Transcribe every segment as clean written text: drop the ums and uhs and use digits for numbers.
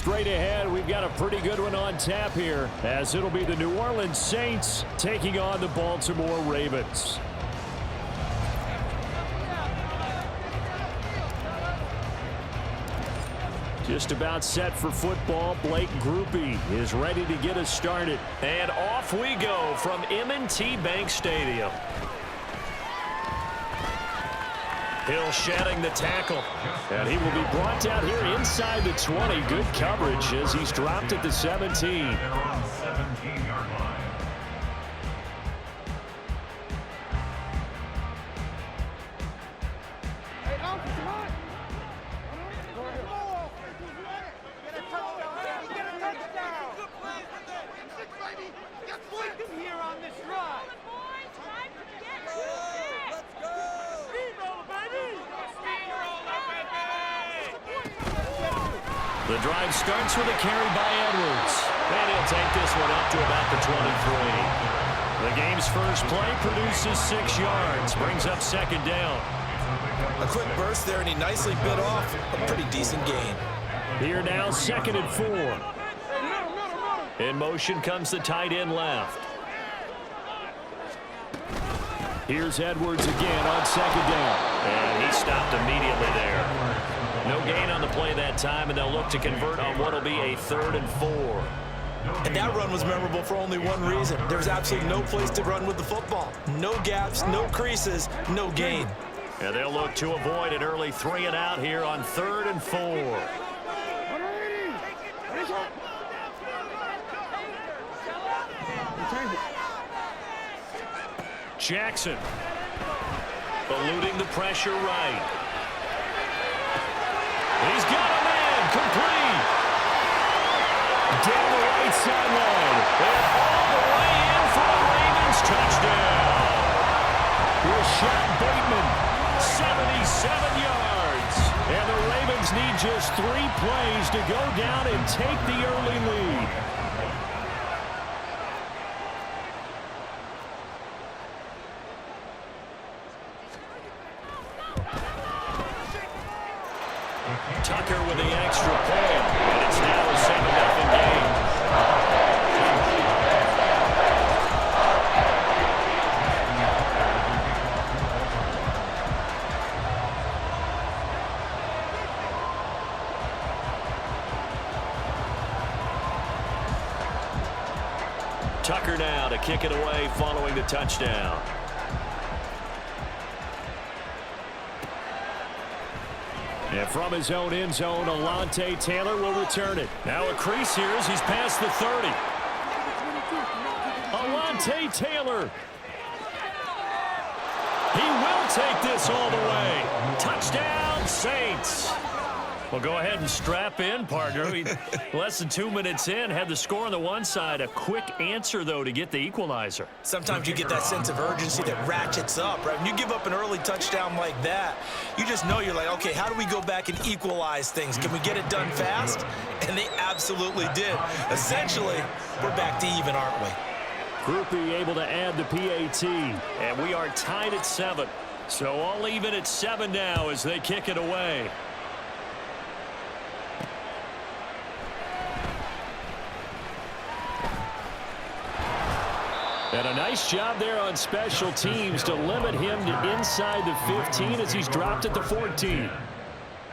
straight ahead. We've got a pretty good one on tap here, as it'll be the New Orleans Saints taking on the Baltimore Ravens. Just about set for football. Blake Grupe is ready to get us started. And off we go from M&T Bank Stadium. Hill shedding the tackle. And he will be brought down here inside the 20. Good coverage as he's dropped at the 17. The drive starts with a carry by Edwards. And he'll take this one up to about the 23. The game's first play produces 6 yards. Brings up second down. A quick burst there, and he nicely bit off a pretty decent gain. Here now, 2nd and 4. In motion comes the tight end left. Here's Edwards again on 2nd down. And he stopped immediately there. No gain on the play that time, and they'll look to convert on what will be a 3rd and 4. And that run was memorable for only one reason. There's absolutely no place to run with the football. No gaps, no creases, no gain. And they'll look to avoid an early 3 and out here on 3rd and 4. Jackson eluding the pressure right. He's got a man complete. Down the right sideline. And all the way in for the Ravens touchdown. Rashad Bateman, 77 yards. And the Ravens need just 3 plays to go down and take the early lead. Tucker with the extra point, and it's now a 7-0 game. Tucker now to kick it away following the touchdown. And from his own end zone, Alontae Taylor will return it. Now a crease here as he's past the 30. Alontae Taylor. He will take this all the way. Touchdown, Saints. Well, go ahead and strap in, partner. Less than 2 minutes in, had the score on the one side. A quick answer, though, to get the equalizer. Sometimes you get that sense of urgency that ratchets up, right? When you give up an early touchdown like that, you just know you're like, okay, how do we go back and equalize things? Can we get it done fast? And they absolutely did. Essentially, we're back to even, aren't we? Grupe able to add the PAT. And we are tied at 7. So all even at 7 now as they kick it away. And a nice job there on special teams to limit him to inside the 15 as he's dropped at the 14.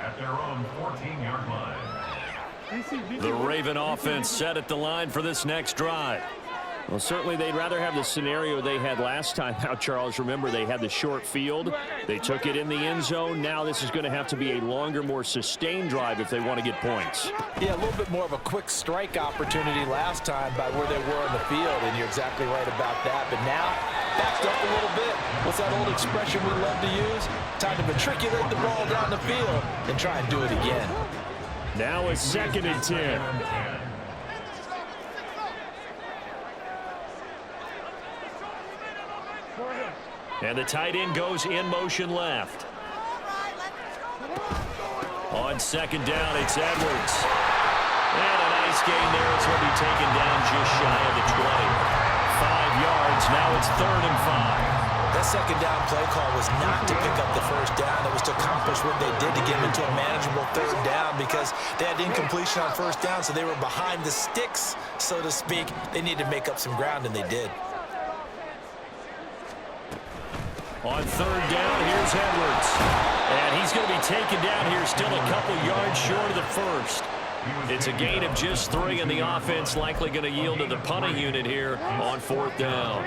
At their own 14-yard line. The Raven offense set at the line for this next drive. Well, certainly they'd rather have the scenario they had last time out, Charles. Remember, they had the short field. They took it in the end zone. Now this is going to have to be a longer, more sustained drive if they want to get points. Yeah, a little bit more of a quick strike opportunity last time by where they were in the field, and you're exactly right about that. But now, backed up a little bit. What's that old expression we love to use? Time to matriculate the ball down the field and try and do it again. Now a 2nd and 10. And the tight end goes in motion left. On 2nd down, it's Edwards. And a nice gain there as he'll be taken down just shy of the 20. 5 yards, now it's 3rd and 5. That second down play call was not to pick up the first down. It was to accomplish what they did to get them into a manageable third down because they had incompletion on first down, so they were behind the sticks, so to speak. They needed to make up some ground, and they did. On third down, here's Edwards. And he's going to be taken down here still a couple yards short of the first. It's a gain of just 3, and the offense likely going to yield to the punting unit here on fourth down.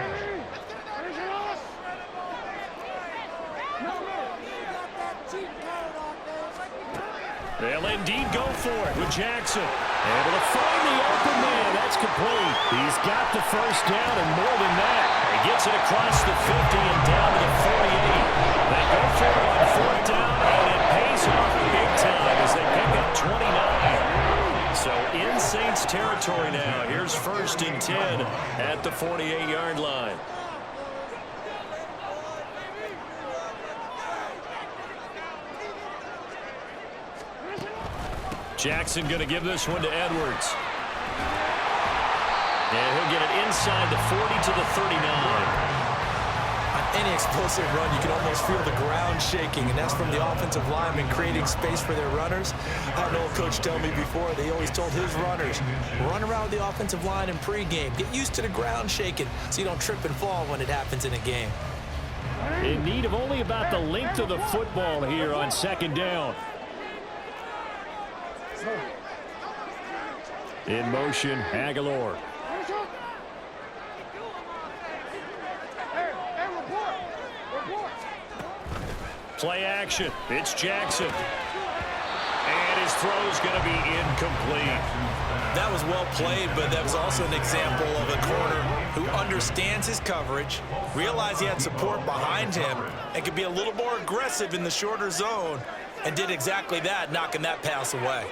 They'll indeed go for it with Jackson. Able to find the open man. That's complete. He's got the first down and more than that. He gets it across the 50 and down to the 48. They go for it on fourth down, and it pays off big time as they pick up 29. So in Saints territory now. Here's 1st and 10 at the 48-yard line. Jackson going to give this one to Edwards. And he'll get it inside the 40 to the 39. On any explosive run, you can almost feel the ground shaking, and that's from the offensive linemen creating space for their runners. I had an old coach tell me before, they always told his runners, run around with the offensive line in pregame. Get used to the ground shaking so you don't trip and fall when it happens in a game. In need of only about the length of the football here on second down. In motion, Aguilar. Play action. It's Jackson. And his throw's going to be incomplete. That was well played, but that was also an example of a corner who understands his coverage, realized he had support behind him, and could be a little more aggressive in the shorter zone, and did exactly that, knocking that pass away.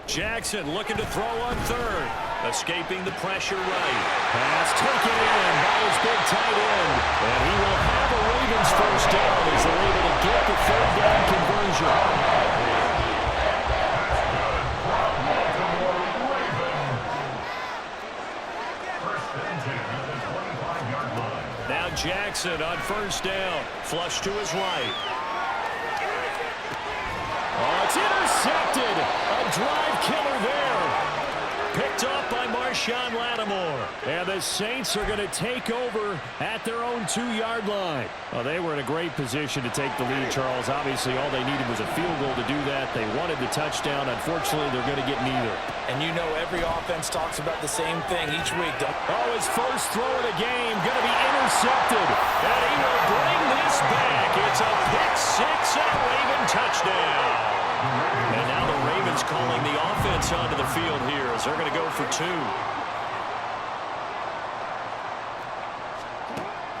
Jackson looking to throw on third. Escaping the pressure right. Pass taken in by his big tight end. And he will have a Ravens first down as they're able to get the third down conversion. Now Jackson on first down. Flush to his right. Oh, it's intercepted. A drive killer there. Picked off by Marshawn Lattimore. And the Saints are going to take over at their own 2-yard line. Well, they were in a great position to take the lead, Charles. Obviously, all they needed was a field goal to do that. They wanted the touchdown. Unfortunately, they're going to get neither. And you know every offense talks about the same thing each week. Oh, his first throw of the game going to be intercepted. And he will bring this back. It's a pick six and a Raven touchdown. And now the Ravens calling the offense onto the field here as they're going to go for 2.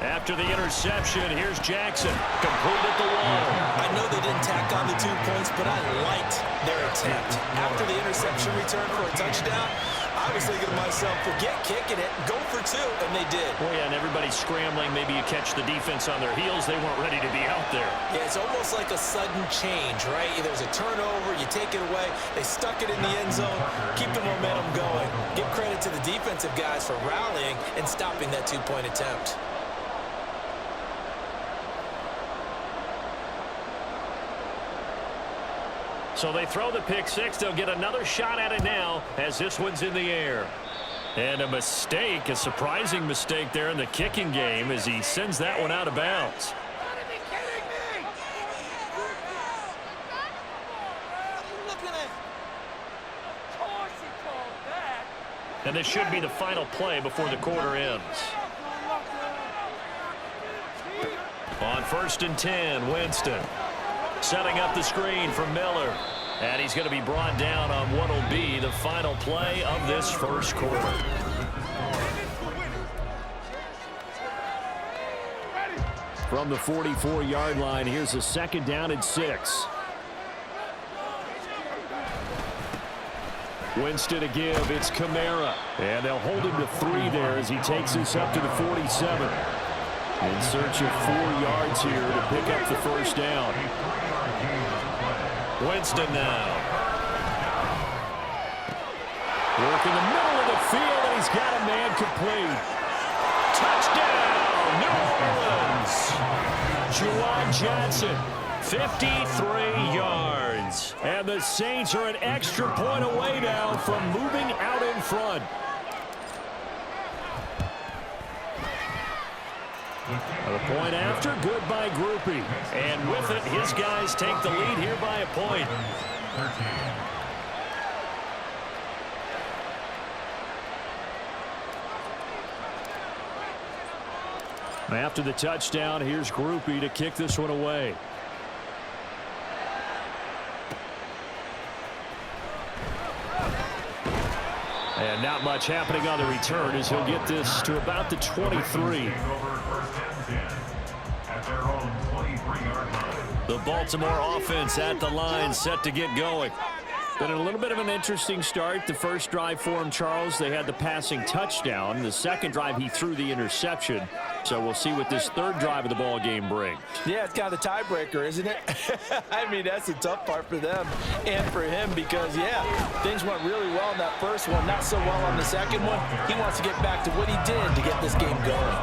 After the interception, here's Jackson. Complete at the wall. I know they didn't tack on the 2 points, but I liked their attempt. After the interception return for a touchdown, I was thinking to myself, forget kicking it, go for 2, and they did. Oh, yeah, and everybody's scrambling. Maybe you catch the defense on their heels. They weren't ready to be out there. Yeah, it's almost like a sudden change, right? There's a turnover, you take it away. They stuck it in the end zone. Keep the momentum going. Give credit to the defensive guys for rallying and stopping that 2-point attempt. So they throw the pick six. They'll get another shot at it now as this one's in the air. And a mistake, a surprising mistake there in the kicking game as he sends that one out of bounds. And this should be the final play before the quarter ends. On 1st and 10, Winston. Setting up the screen for Miller. And he's going to be brought down on what will be the final play of this first quarter. From the 44-yard line, here's a 2nd down and 6. Winston to give. It's Kamara. And they'll hold him to 3 there as he takes this up to the 47. In search of 4 yards here to pick up the first down. Winston now. Work in the middle of the field, and he's got a man complete. Touchdown! New Orleans. Juwan Johnson, 53 yards. And the Saints are an extra point away now from moving out in front. The point after, good by Groupie. And with it, his guys take the lead here by a point. After the touchdown, here's Groupie to kick this one away. And not much happening on the return as he'll get this to about the 23. The Baltimore offense at the line, set to get going. Been a little bit of an interesting start. The first drive for him, Charles, they had the passing touchdown. The second drive, he threw the interception. So we'll see what this third drive of the ball game brings. Yeah, it's kind of the tiebreaker, isn't it? I mean, that's the tough part for them and for him because, yeah, things went really well in that first one, not so well on the second one. He wants to get back to what he did to get this game going.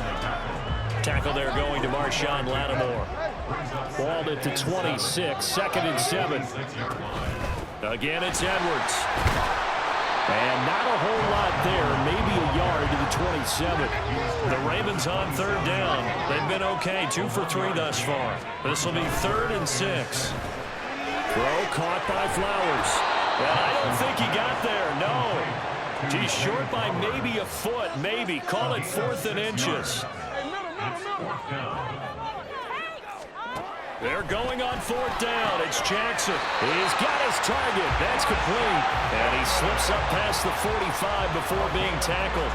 Tackle there going to Marshawn Lattimore. Balled at the 26, 2nd and 7. Again, it's Edwards. And not a whole lot there, maybe a yard to the 27. The Ravens on third down. They've been okay, 2 for 3 thus far. This will be 3rd and 6. Throw caught by Flowers. And I don't think he got there, no. He's short by maybe a foot, maybe. Call it 4th and inches. They're going on 4th down. It's Jackson. He's got his target. That's complete. And he slips up past the 45 before being tackled.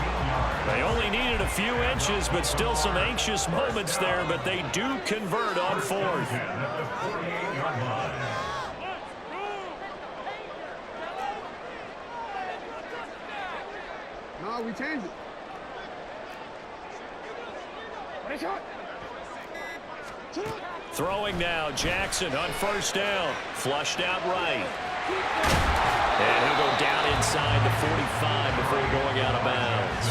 They only needed a few inches, but still some anxious moments there, but they do convert on 4th. No, we changed it. Throwing now, Jackson on 1st down. Flushed out right. And he'll go down inside the 45 before going out of bounds.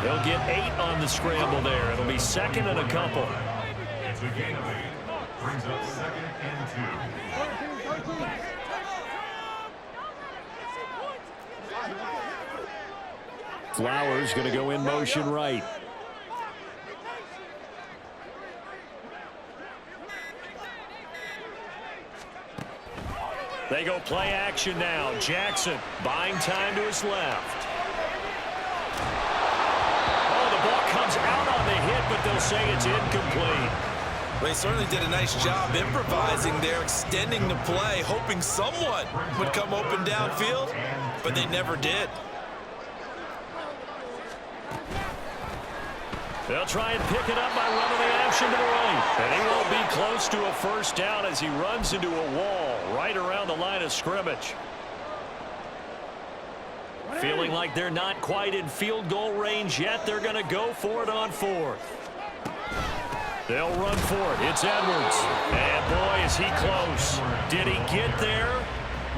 He'll get 8 on the scramble there. It'll be 2nd and a couple. It's a gain of 8. Brings up 2nd and 2. Flowers going to go in motion right. They go play action now. Jackson buying time to his left. Oh, the ball comes out on the hit, but they'll say it's incomplete. Well, he certainly did a nice job improvising there, extending the play, hoping someone would come open downfield, but they never did. They'll try and pick it up by running the action to the right. And he won't be close to a 1st down as he runs into a wall right around the line of scrimmage. Feeling like they're not quite in field goal range yet. They're going to go for it on 4th. They'll run for it. It's Edwards. And boy, is he close. Did he get there?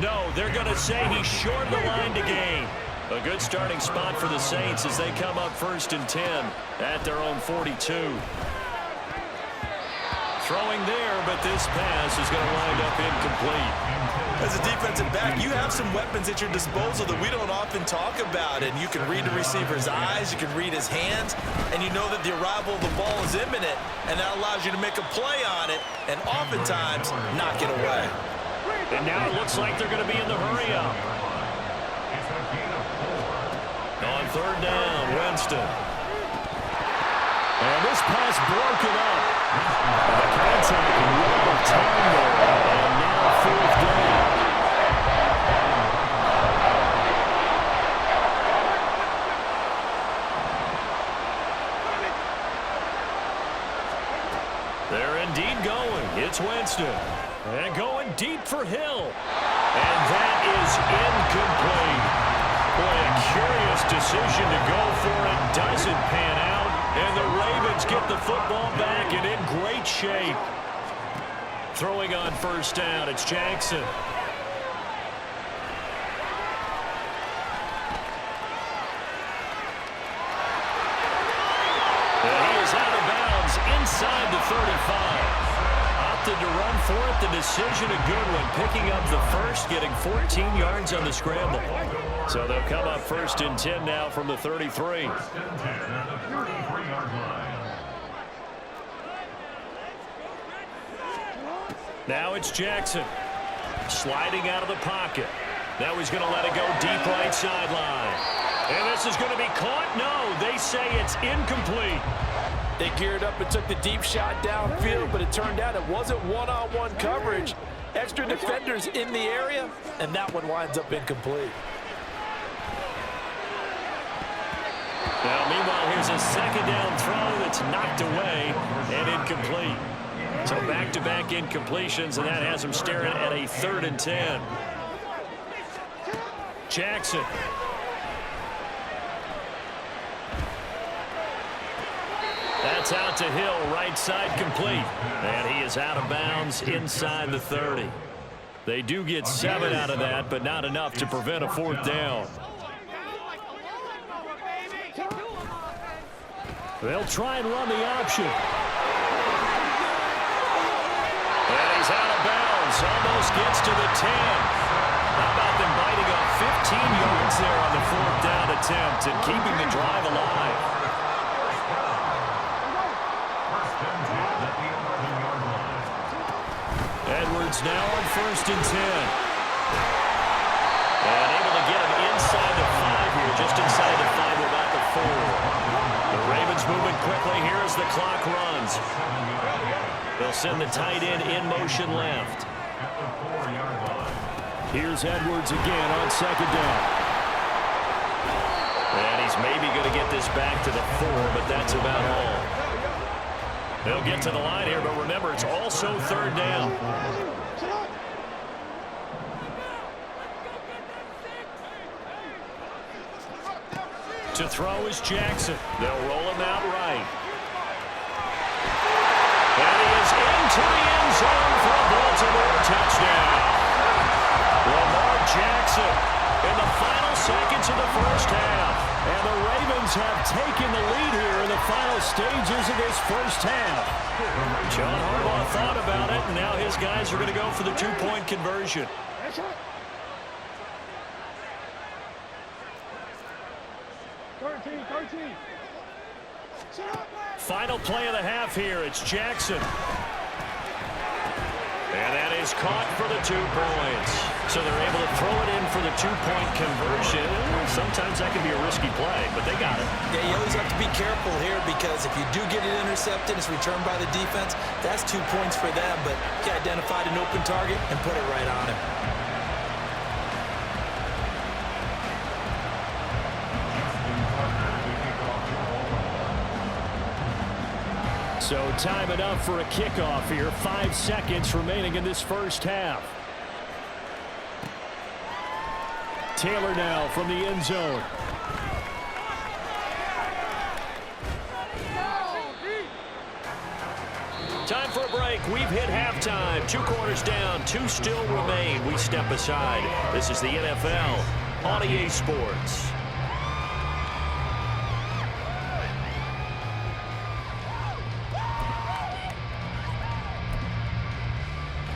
No, they're going to say he's short the line to gain. A good starting spot for the Saints as they come up 1st and 10 at their own 42. Throwing there, but this pass is going to wind up incomplete. As a defensive back, you have some weapons at your disposal that we don't often talk about. And you can read the receiver's eyes, you can read his hands, and you know that the arrival of the ball is imminent, and that allows you to make a play on it and oftentimes knock it away. And now it looks like they're going to be in the hurry-up. On 3rd down, Winston. And this pass broken up. The contact well timed there. And now 4th down. They're indeed going. It's Winston. And going deep for Hill. And that is incomplete. Boy, a curious decision to go for it. Doesn't pan out. And the Ravens get the football back and in great shape. Throwing on 1st down, it's Jackson. And he is out of 35. Opted to run for it. The decision a good one. Picking up the first, getting 14 yards on the scramble. So they'll come up 1st and 10 now from the 33. Now it's Jackson. Sliding out of the pocket. Now he's going to let it go deep right sideline. And this is going to be caught. No, they say it's incomplete. They geared up and took the deep shot downfield, but it turned out it wasn't one-on-one coverage. Extra defenders in the area, and that one winds up incomplete. Now, meanwhile, here's a second down throw that's knocked away and incomplete. So back-to-back incompletions, and that has him staring at a 3rd and 10. Jackson. That's out to Hill, right side complete. And he is out of bounds inside the 30. They do get 7 out of that, but not enough to prevent a 4th down. They'll try and run the option. And he's out of bounds. Almost gets to the 10. How about them biting up 15 yards there on the 4th down attempt and keeping the drive alive? Edwards now on 1st and 10. And able to get him inside the 5 here, just inside the 5, about the 4. The Ravens moving quickly here as the clock runs. They'll send the tight end in motion left. Here's Edwards again on 2nd down. And he's maybe going to get this back to the 4, but that's about all. They'll get to the line here, but remember, it's also 3rd down. To throw is Jackson. They'll roll him out right. And he is into the end zone for a Baltimore touchdown. Lamar Jackson in the final seconds of the 1st half. And the Ravens have taken the lead here in the final stages of this 1st half. John Harbaugh thought about it, and now his guys are going to go for the 2-point conversion. Final play of the half here. It's Jackson. And that is caught for the 2 points. So they're able to throw it in for the 2-point conversion. Sometimes that can be a risky play, but they got it. Yeah, you always have to be careful here because if you do get it intercepted, it's returned by the defense, that's 2 points for them. But he identified an open target and put it right on him. So time enough for a kickoff here. 5 seconds remaining in this 1st half. Taylor now from the end zone. Time for a break. We've hit halftime. 2 quarters down. 2 still remain. We step aside. This is the NFL on EA Sports.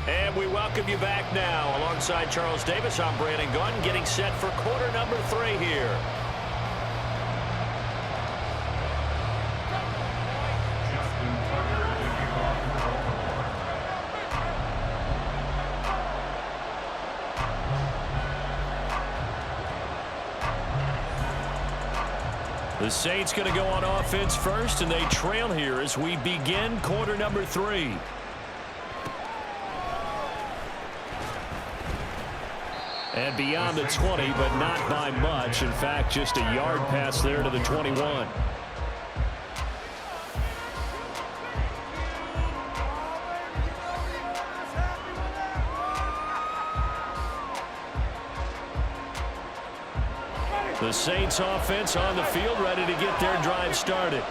And we welcome you back now. Alongside Charles Davis, I'm Brandon Gunn, getting set for quarter number 3 here. The Saints going to go on offense first, and they trail here as we begin quarter number 3. And beyond the 20, but not by much. In fact, just a yard pass there to the 21. The Saints offense on the field, ready to get their drive started.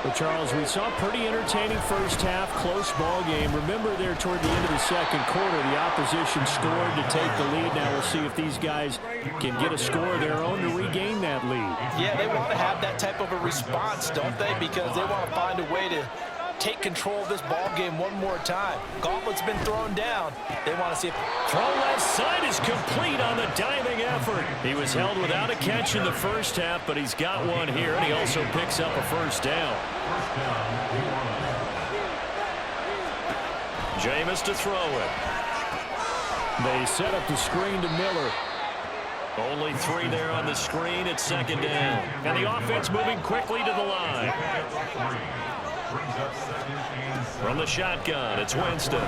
Well, Charles, we saw a pretty entertaining 1st half, close ball game. Remember there toward the end of the 2nd quarter, the opposition scored to take the lead. Now we'll see if these guys can get a score of their own to regain that lead. Yeah, they want to have that type of a response, don't they? Because they want to find a way to take control of this ball game one more time. Gauntlet's been thrown down. They want to see it. Throw left side is complete on the diving effort. He was held without a catch in the first half, but he's got one here, and he also picks up a first down. Jameis to throw it. They set up the screen to Miller. Only 3 there on the screen. It's second down. And the offense moving quickly to the line. From the shotgun, it's Winston.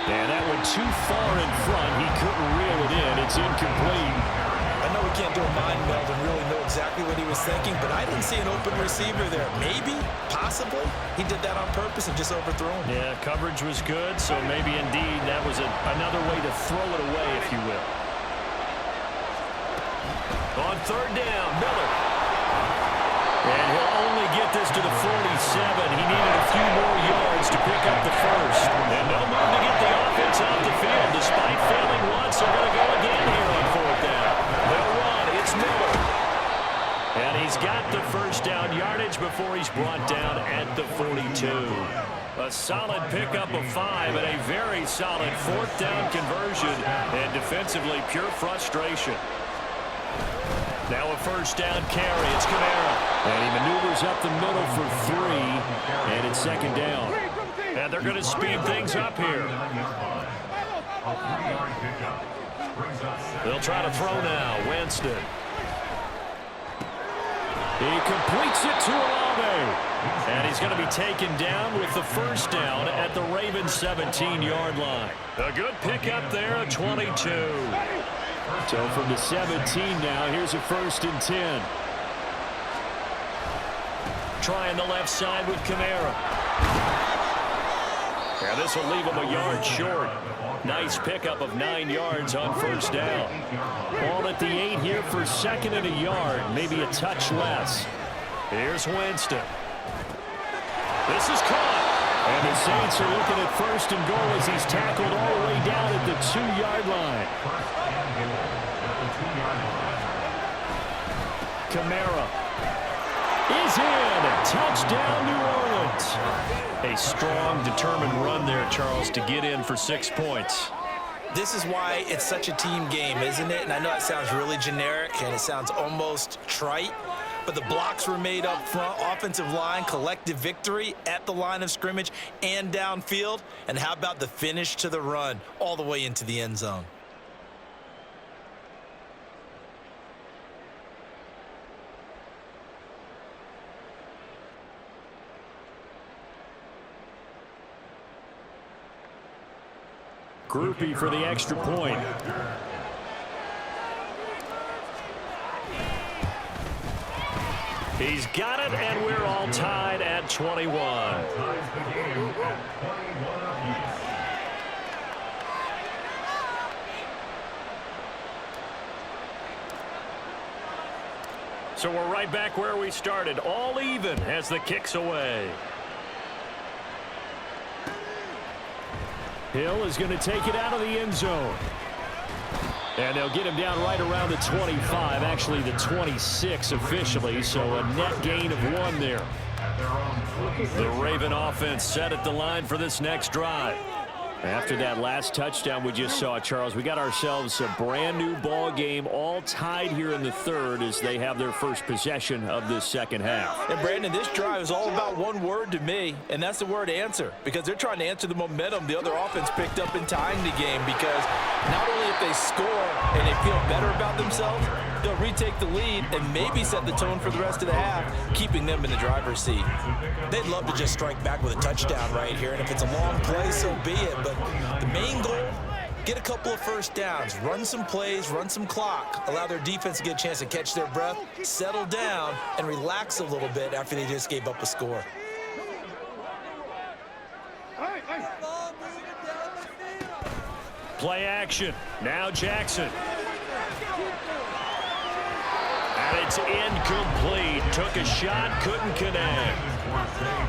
And that went too far in front. He couldn't reel it in. It's incomplete. I know we can't do a mind meld and really know exactly what he was thinking, but I didn't see an open receiver there. Maybe, possibly, he did that on purpose and just overthrew him. Yeah, coverage was good, so maybe indeed that was another way to throw it away, if you will. On third down, Miller. And he'll only get this to the 47. He needed a few more yards to pick up the first. And no move to get the offense off the field. Despite failing once, they're going to go again here on fourth down. They'll run. It's Miller. And he's got the first down yardage before he's brought down at the 42. A solid pickup of 5 and a very solid fourth down conversion. And defensively, pure frustration. Now a first down carry. It's Kamara. And he maneuvers up the middle for 3. And it's second down. And they're going to speed things up here. They'll try to throw now. Winston. He completes it to Olave. And he's going to be taken down with the first down at the Ravens' 17-yard line. A good pickup there at 22. So from the 17 now, here's a 1st and 10. Trying the left side with Kamara. Yeah, this will leave him a yard short. Nice pickup of 9 yards on first down. Ball at the 8 here for second and a yard, maybe a touch less. Here's Winston. This is caught. And the Saints are looking at 1st and goal as he's tackled all the way down at the 2-yard line. Kamara is in. Touchdown, New Orleans. A strong, determined run there, Charles, to get in for 6 points. This is why it's such a team game, isn't it? And I know it sounds really generic and it sounds almost trite, but the blocks were made up front, offensive line, collective victory at the line of scrimmage and downfield. And how about the finish to the run all the way into the end zone? Groupie for the extra point. He's got it, and we're all tied at 21. So we're right back where we started, all even as the kick's away. Hill is going to take it out of the end zone. And they'll get him down right around the 25, actually the 26 officially, so a net gain of 1 there. The Raven offense set at the line for this next drive. After that last touchdown we just saw, Charles, we got ourselves a brand new ball game, all tied here in the 3rd as they have their first possession of this second half. And Brandon, this drive is all about one word to me, and that's the word answer, because they're trying to answer the momentum the other offense picked up in tying the game, because not only if they score and they feel better about themselves, they'll retake the lead and maybe set the tone for the rest of the half, keeping them in the driver's seat. They'd love to just strike back with a touchdown right here, and if it's a long play, so be it. But the main goal, get a couple of first downs, run some plays, run some clock, allow their defense to get a chance to catch their breath, settle down, and relax a little bit after they just gave up a score. Play action. Now Jackson. And it's incomplete. Took a shot, couldn't connect.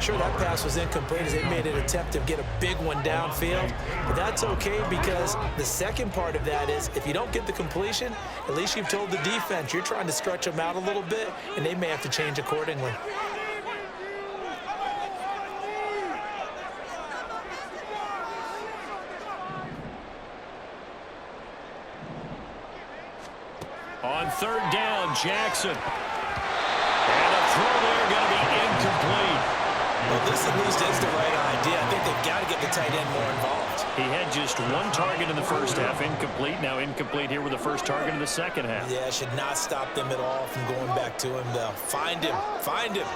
Sure, that pass was incomplete as they made an attempt to get a big one downfield, but that's okay because the second part of that is if you don't get the completion, at least you've told the defense you're trying to stretch them out a little bit, and they may have to change accordingly. On third down, Jackson. And a throw there going to be incomplete. Well, this at least is the right idea. I think they've got to get the tight end more involved. He had just one target in the first half, incomplete. Now incomplete here with the first target in the second half. Yeah, should not stop them at all from going back to him, though. Find him. Find him.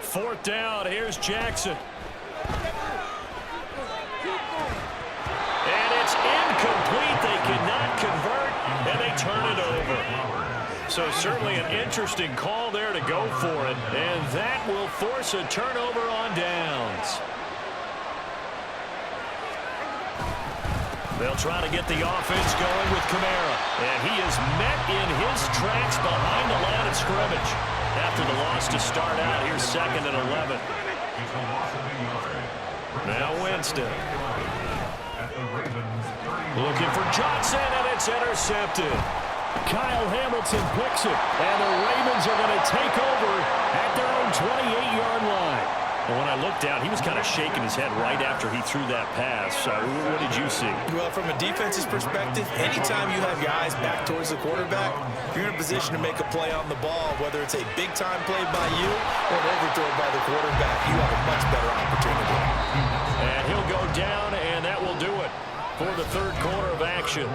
Fourth down, here's Jackson. And it's incomplete. They cannot convert, and they turn it over. So certainly an interesting call there to go for it, and that will force a turnover on downs. They'll try to get the offense going with Kamara, and he is met in his tracks behind the line of scrimmage. After the loss to start out, here's 2nd and 11. Now Winston. Looking for Johnson, and it's intercepted. Kyle Hamilton picks it, and the Ravens are going to take over at their own 28-yard line. And when I looked down, he was kind of shaking his head right after he threw that pass. What did you see? Well, from a defense's perspective, anytime you have your eyes back towards the quarterback, you're in a position to make a play on the ball, whether it's a big-time play by you or an overthrow by the quarterback. You have a much better opportunity. And he'll go down, and that will do it for the third quarter of action.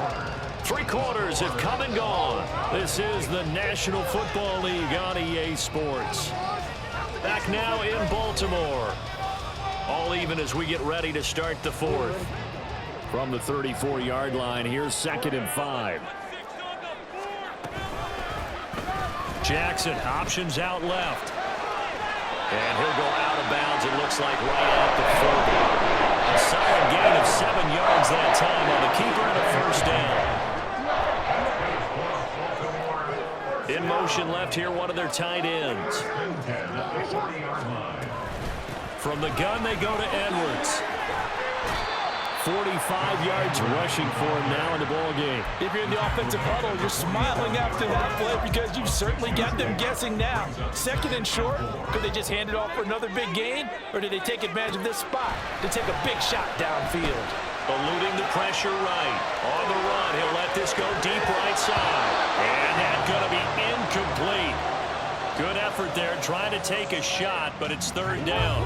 3 quarters have come and gone. This is the National Football League on EA Sports. Back now in Baltimore. All even as we get ready to start the fourth. From the 34-yard line, here's 2nd and 5. Jackson options out left. And he'll go out of bounds, it looks like, right at the 40. A solid gain of 7 yards that time on the keeper and a first down. In motion left here, one of their tight ends. From the gun, they go to Edwards. 45 yards rushing for him now in the ball game. If you're in the offensive huddle, you're smiling after that play because you've certainly got them guessing now. 2nd and short, could they just hand it off for another big gain? Or did they take advantage of this spot to take a big shot downfield? Eluding the pressure right. On the run, he'll let this go deep right side. And that's going to be incomplete. Good effort there trying to take a shot, but it's 3rd down.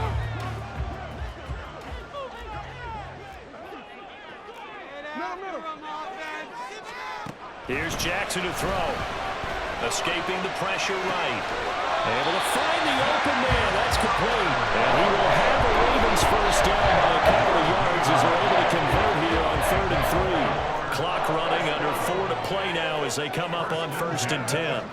Here's Jackson to throw. Escaping the pressure right. Able to find the open man. That's complete. And he will have the Ravens first down by a couple of yards as they're able to convert here on 3rd and 3. Clock running, under 4 to play now as they come up on 1st and 10.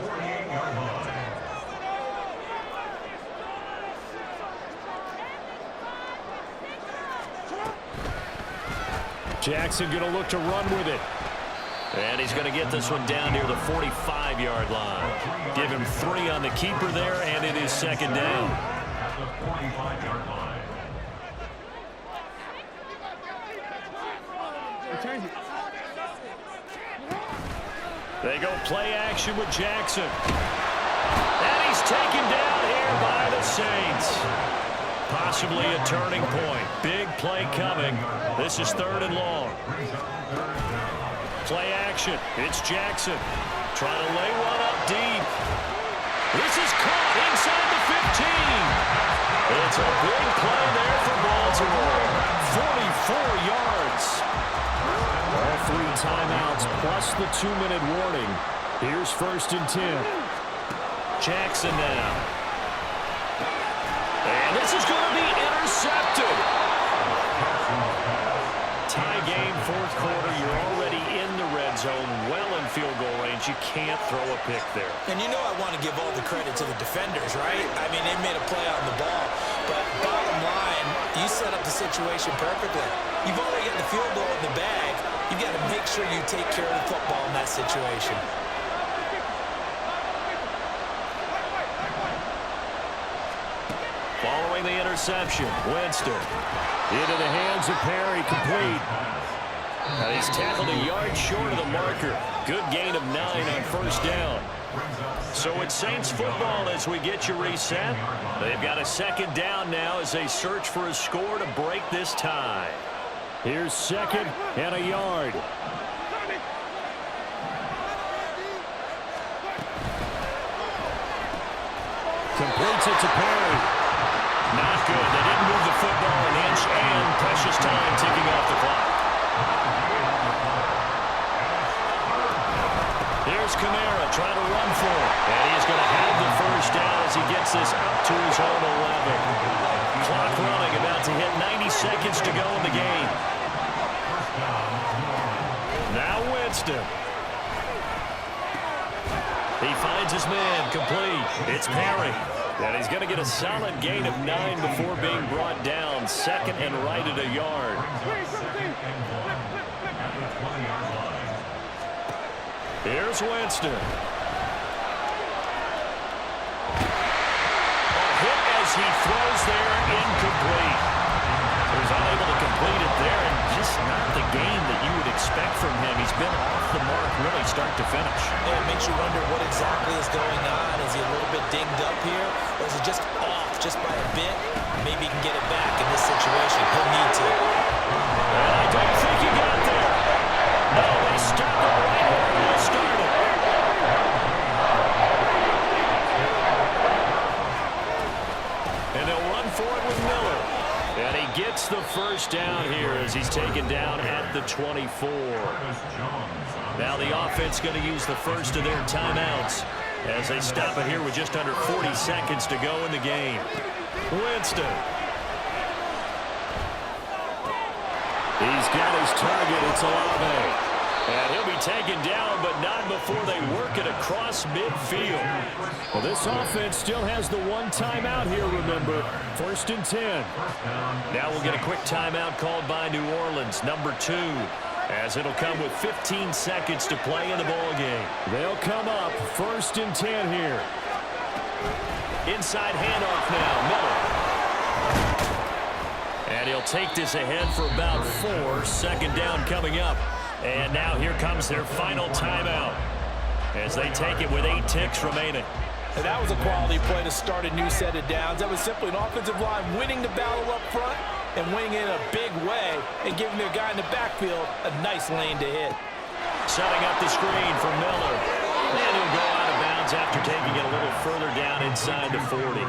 Jackson going to look to run with it. And he's going to get this one down near the 45-yard line. Give him 3 on the keeper there, and it is 2nd down. At the 45-yard line. They go play action with Jackson. And he's taken down here by the Saints. Possibly a turning point. Big play coming. This is 3rd and long. Play action. It's Jackson. Trying to lay one up deep. This is caught inside the 15. It's a big play there for Baltimore. 44 yards. All 3 timeouts plus the 2-minute warning. Here's 1st and 10. Jackson now. And this is going to be intercepted. Tie game, 4th quarter. You're already in the red zone, well in field goal range. You can't throw a pick there. And you know I want to give all the credit to the defenders, right? I mean, they made a play on the ball. But bottom line, you set up the situation perfectly. You've already got the field goal in the bag. You've got to make sure you take care of the football in that situation. Following the interception, Winston into the hands of Perry, complete. And he's tackled a yard short of the marker. Good gain of 9 on 1st down. So it's Saints football as we get you reset. They've got a 2nd down now as they search for a score to break this tie. Here's 2nd and a yard. Completes it to Perry. Not good. They didn't move the football an inch, and precious time ticking off the clock. Here's Kamara trying to run for it. And he's going to have the first down as he gets this out to his own 11. Clock running, about to hit 90 seconds to go in the game. Now Winston. He finds his man, complete. It's Perry. And he's going to get a solid gain of 9 before being brought down. Second and right at a yard. Here's Winston. A hit as he throws there, incomplete. He was unable to complete it there, and just not the game that you would expect from him. He's been off the mark really start to finish. Yeah, it makes you wonder what exactly is going on. Is he a little bit dinged up here, or is it just off just by a bit? Maybe he can get it back in this situation. He'll need to. And I don't think he got there. No, they stopped it right where they started. And they'll run for it with Miller. And he gets the first down here as he's taken down at the 24. Now the offense going to use the first of their timeouts as they stop it here with just under 40 seconds to go in the game. Winston. He's got his target. It's Olave. And he'll be taken down, but not before they work it across midfield. Well, this offense still has the one timeout here, remember. 1st and 10. Now we'll get a quick timeout called by New Orleans, number 2, as it'll come with 15 seconds to play in the ball game. They'll come up 1st and 10 here. Inside handoff now, Miller. And he'll take this ahead for about 4. Second down coming up. And now here comes their final timeout as they take it with 8 ticks remaining. And that was a quality play to start a new set of downs. That was simply an offensive line winning the battle up front and winning in a big way and giving their guy in the backfield a nice lane to hit. Setting up the screen for Miller. And he'll go out of bounds after taking it a little further down inside the 40.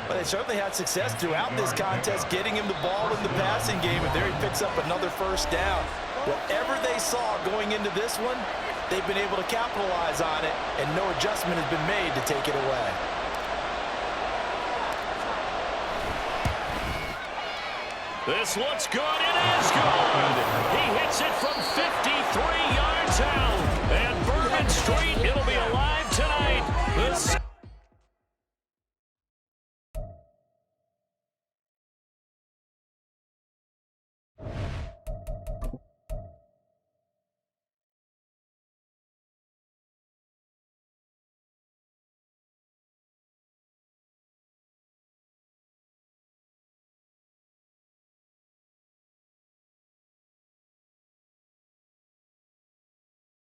Well, they certainly had success throughout this contest getting him the ball in the passing game, and there he picks up another first down. Whatever they saw going into this one, they've been able to capitalize on it, and no adjustment has been made to take it away. This looks good. It is good. He hits it from